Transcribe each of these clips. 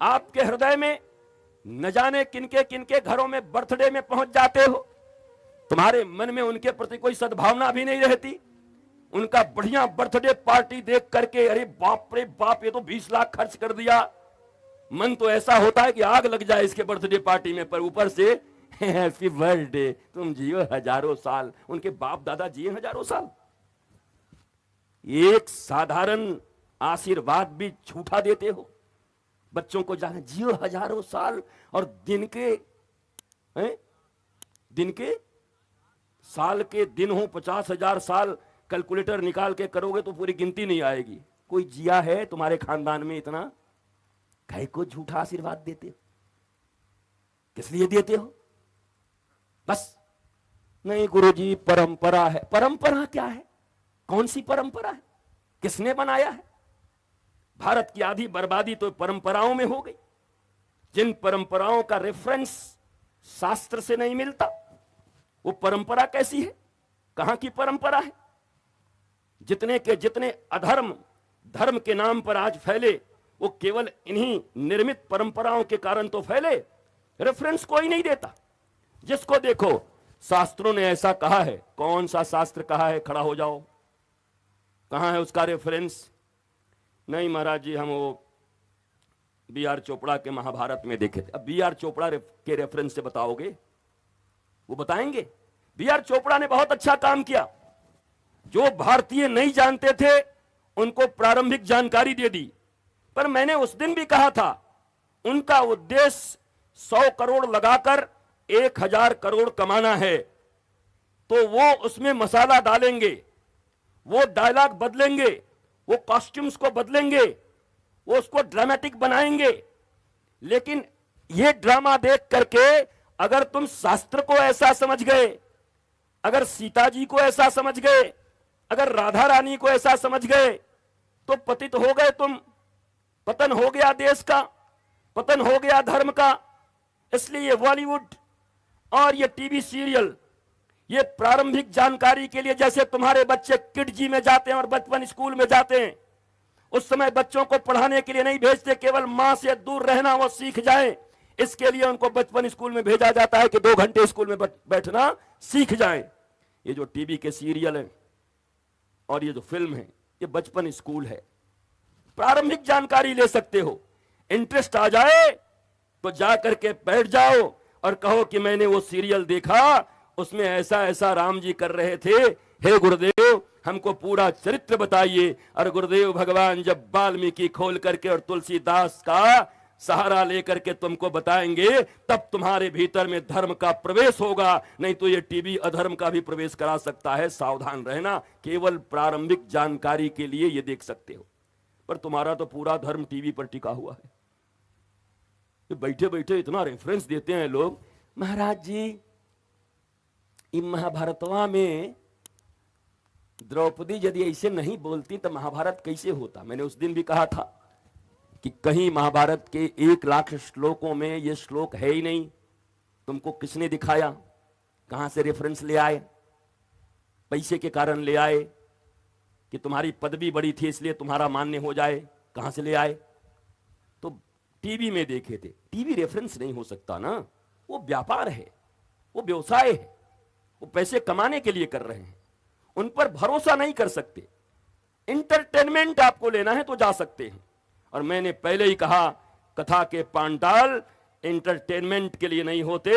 आपके हृदय में न जाने किनके किनके घरों में बर्थडे में पहुंच जाते हो, तुम्हारे मन में उनके प्रति कोई सद्भावना भी नहीं रहती। उनका बढ़िया बर्थडे पार्टी देख करके अरे बाप रे बाप, ये तो 20 लाख खर्च कर दिया, मन तो ऐसा होता है कि आग लग जाए इसके बर्थडे पार्टी में, पर ऊपर से हैप्पी बर्थडे, तुम जियो हजारों साल। उनके बाप दादा जिए हजारों साल। एक साधारण आशीर्वाद भी झूठा देते हो बच्चों को, जाने जियो हजारों साल, और दिन के साल के दिन हो 50,000 साल, कैलकुलेटर निकाल के करोगे तो पूरी गिनती नहीं आएगी। कोई जिया है तुम्हारे खानदान में इतना? कहीं को झूठा आशीर्वाद देते हो? किस लिए देते हो? बस नहीं गुरुजी परंपरा है। परंपरा क्या है? कौन सी परंपरा है? किसने बनाया है? भारत की आधी बर्बादी तो परंपराओं में हो गई। जिन परंपराओं का रेफरेंस शास्त्र से नहीं मिलता, वो परंपरा कैसी है? कहां की परंपरा है? जितने के जितने अधर्म धर्म के नाम पर आज फैले, वो केवल इन्हीं निर्मित परंपराओं के कारण तो फैले। रेफरेंस कोई नहीं देता। जिसको देखो शास्त्रों ने ऐसा कहा है। कौन सा शास्त्र कहा है? खड़ा हो जाओ, कहां है उसका रेफरेंस? नहीं महाराज जी, हम वो बी.आर. चोपड़ा के महाभारत में देखे थे। अब बी.आर. चोपड़ा के रेफरेंस से बताओगे? वो बताएंगे? बी.आर. चोपड़ा ने बहुत अच्छा काम किया। जो भारतीय नहीं जानते थे उनको प्रारंभिक जानकारी दे दी। पर मैंने उस दिन भी कहा था, उनका उद्देश्य 100 करोड़ लगाकर 1000 करोड़ कमाना है, तो वो उसमें मसाला डालेंगे, वो डायलॉग बदलेंगे, वो कॉस्ट्यूम्स को बदलेंगे, वो उसको ड्रामेटिक बनाएंगे। लेकिन ये ड्रामा देख करके अगर तुम शास्त्र को ऐसा समझ गए, अगर सीता जी को ऐसा समझ गए, अगर राधा रानी को ऐसा समझ गए, तो पतित हो गए तुम। पतन हो गया देश का, पतन हो गया धर्म का। इसलिए बॉलीवुड और ये टीवी सीरियल, ये प्रारंभिक जानकारी के लिए, जैसे तुम्हारे बच्चे किड जी में जाते हैं और बचपन स्कूल में जाते हैं, उस समय बच्चों को पढ़ाने के लिए नहीं भेजते, केवल मां से दूर रहना वो सीख जाएं, इसके लिए उनको बचपन स्कूल में भेजा जाता है कि 2 घंटे स्कूल में बैठना सीख जाएं। ये जो टीवी के सीरियल है और ये जो फिल्म है, ये बचपन स्कूल है। प्रारंभिक जानकारी ले सकते हो। इंटरेस्ट आ जाए तो जा करके बैठ जाओ और कहो कि मैंने वो सीरियल देखा, उसमें ऐसा ऐसा राम जी कर रहे थे, हे गुरुदेव हमको पूरा चरित्र बताइए। और गुरुदेव भगवान जब वाल्मीकि खोल करके और तुलसीदास का सहारा लेकर के तुमको बताएंगे, तब तुम्हारे भीतर में धर्म का प्रवेश होगा। नहीं तो ये टीवी अधर्म का भी प्रवेश करा सकता है। सावधान रहना। केवल प्रारंभिक जानकारी के लिए ये देख सकते हो, पर तुम्हारा तो पूरा धर्म टीवी पर टिका हुआ है। बैठे बैठे इतना रेफरेंस देते हैं लोग। महाराज जी, महाभारतवा में द्रौपदी यदि ऐसे नहीं बोलती तो महाभारत कैसे होता? मैंने उस दिन भी कहा था कि कहीं महाभारत के 1 लाख श्लोकों में ये श्लोक है ही नहीं। तुमको किसने दिखाया? कहां से रेफरेंस ले आए? पैसे के कारण ले आए कि तुम्हारी पदवी बड़ी थी इसलिए तुम्हारा मान्य हो जाए? कहां से ले आए? तो टीवी में देखे थे। टीवी रेफरेंस नहीं हो सकता ना, वो व्यापार है, वो व्यवसाय है, वो पैसे कमाने के लिए कर रहे हैं। उन पर भरोसा नहीं कर सकते। इंटरटेनमेंट आपको लेना है तो जा सकते हैं। और मैंने पहले ही कहा, कथा के पांडाल इंटरटेनमेंट के लिए नहीं होते,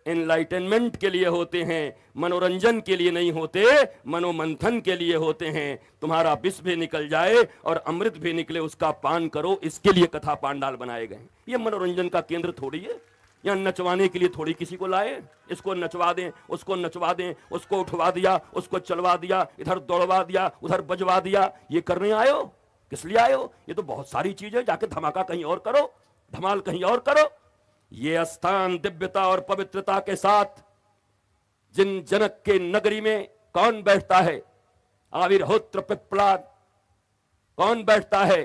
एनलाइटनमेंट के लिए होते हैं। मनोरंजन के लिए नहीं होते, मनोमंथन के लिए होते हैं। तुम्हारा विष भी निकल जाए और अमृत भी निकले, उसका पान करो, इसके लिए कथा पांडाल बनाए गए। ये मनोरंजन का केंद्र थोड़ी है। या नचवाने के लिए थोड़ी किसी को लाए, इसको नचवा दें, उसको नचवा दें, उसको उठवा दिया, उसको चलवा दिया, इधर दौड़वा दिया, उधर बजवा दिया। ये करने आयो? किस लिए आयो? ये तो बहुत सारी चीजें, जाके धमाका कहीं और करो, धमाल कहीं और करो। ये स्थान दिव्यता और पवित्रता के साथ जिन जनक के नगरी में कौन बैठता है? आविर्होत्र पिप्पलाद कौन बैठता है?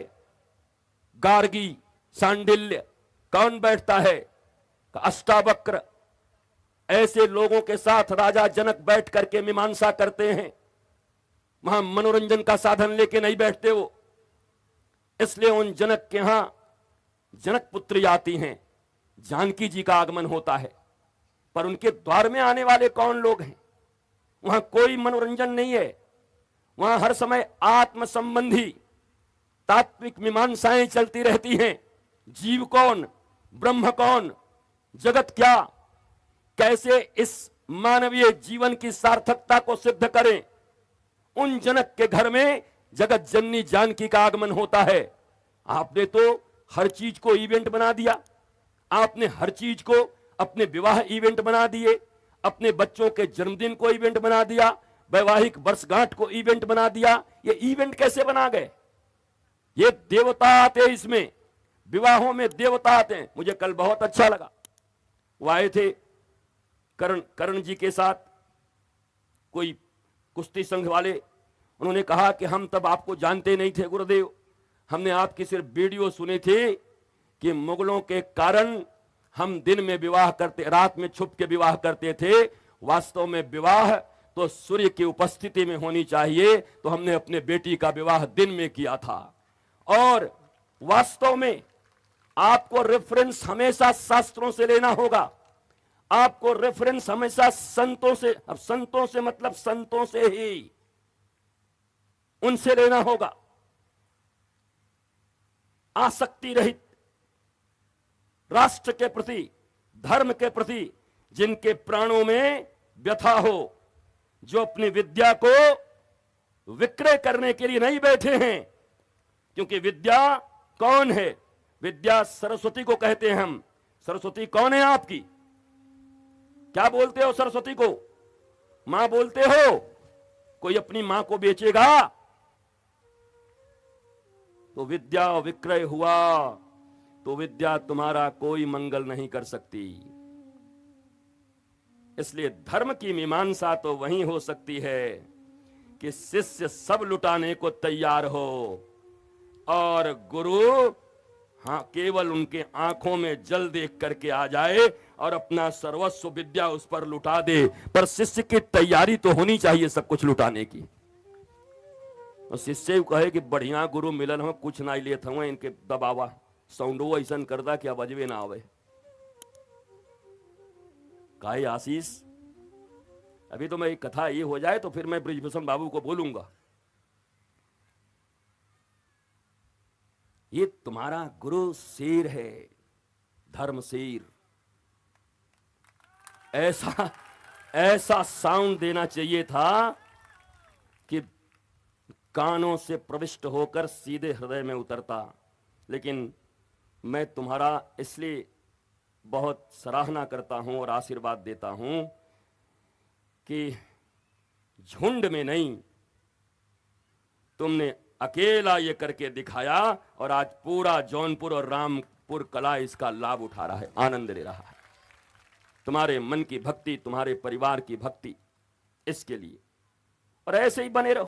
गार्गी सांडिल्य कौन बैठता है? अष्टावक्र। ऐसे लोगों के साथ राजा जनक बैठ करके मीमांसा करते हैं। वहां मनोरंजन का साधन लेके नहीं बैठते वो। इसलिए उन जनक के यहां जनक पुत्री आती हैं, जानकी जी का आगमन होता है, पर उनके द्वार में आने वाले कौन लोग हैं? वहां कोई मनोरंजन नहीं है, वहां हर समय आत्म संबंधी तात्विक मीमांसाएं चलती रहती हैं। जीव कौन, ब्रह्म कौन, जगत क्या, कैसे इस मानवीय जीवन की सार्थकता को सिद्ध करें। उन जनक के घर में जगत जननी जानकी का आगमन होता है। आपने तो हर चीज को इवेंट बना दिया, आपने हर चीज को अपने विवाह इवेंट बना दिए, अपने बच्चों के जन्मदिन को इवेंट बना दिया, वैवाहिक वर्षगांठ को इवेंट बना दिया। ये इवेंट कैसे बना गए? ये देवता आते हैं, इसमें विवाहों में देवता आते हैं। मुझे कल बहुत अच्छा लगा, वो आए थे करण जी के साथ, कोई कुश्ती संघ वाले। उन्होंने कहा कि हम तब आपको जानते नहीं थे गुरुदेव, हमने आपकी सिर्फ वीडियो सुने थे कि मुगलों के कारण हम दिन में विवाह करते, रात में छुप के विवाह करते थे। वास्तव में विवाह तो सूर्य की उपस्थिति में होनी चाहिए, तो हमने अपने बेटी का विवाह दिन में किया था। और वास्तव में आपको रेफरेंस हमेशा शास्त्रों से लेना होगा, आपको रेफरेंस हमेशा संतों से, अब संतों से मतलब संतों से ही, उनसे लेना होगा। आसक्ति रहित, राष्ट्र के प्रति, धर्म के प्रति जिनके प्राणों में व्यथा हो, जो अपनी विद्या को विक्रय करने के लिए नहीं बैठे हैं। क्योंकि विद्या कौन है? विद्या सरस्वती को कहते हैं हम। सरस्वती कौन है आपकी? क्या बोलते हो सरस्वती को? मां बोलते हो? कोई अपनी मां को बेचेगा? तो विद्या विक्रय हुआ तो विद्या तुम्हारा कोई मंगल नहीं कर सकती। इसलिए धर्म की मीमांसा तो वहीं हो सकती है कि शिष्य सब लुटाने को तैयार हो और गुरु हाँ केवल उनके आंखों में जल देख करके आ जाए और अपना सर्वस्व विद्या उस पर लुटा दे। पर शिष्य की तैयारी तो होनी चाहिए सब कुछ लुटाने की। और शिष्य कहे कि बढ़िया गुरु मिलन हो, कुछ ना ले था इनके दबावा, साउंडो ऐसा करदा कि बजवे ना आवे। काहे आशीष, अभी तो मैं कथा ये हो जाए तो फिर मैं ब्रिजभूषण बाबू को बोलूंगा, ये तुम्हारा गुरु शेर है, धर्म शेर। ऐसा ऐसा साउंड देना चाहिए था कि कानों से प्रविष्ट होकर सीधे हृदय में उतरता। लेकिन मैं तुम्हारा इसलिए बहुत सराहना करता हूं और आशीर्वाद देता हूं कि झुंड में नहीं, तुमने अकेला ये करके दिखाया और आज पूरा जौनपुर और रामपुर कला इसका लाभ उठा रहा है, आनंद ले रहा है। तुम्हारे मन की भक्ति, तुम्हारे परिवार की भक्ति, इसके लिए। और ऐसे ही बने रहो।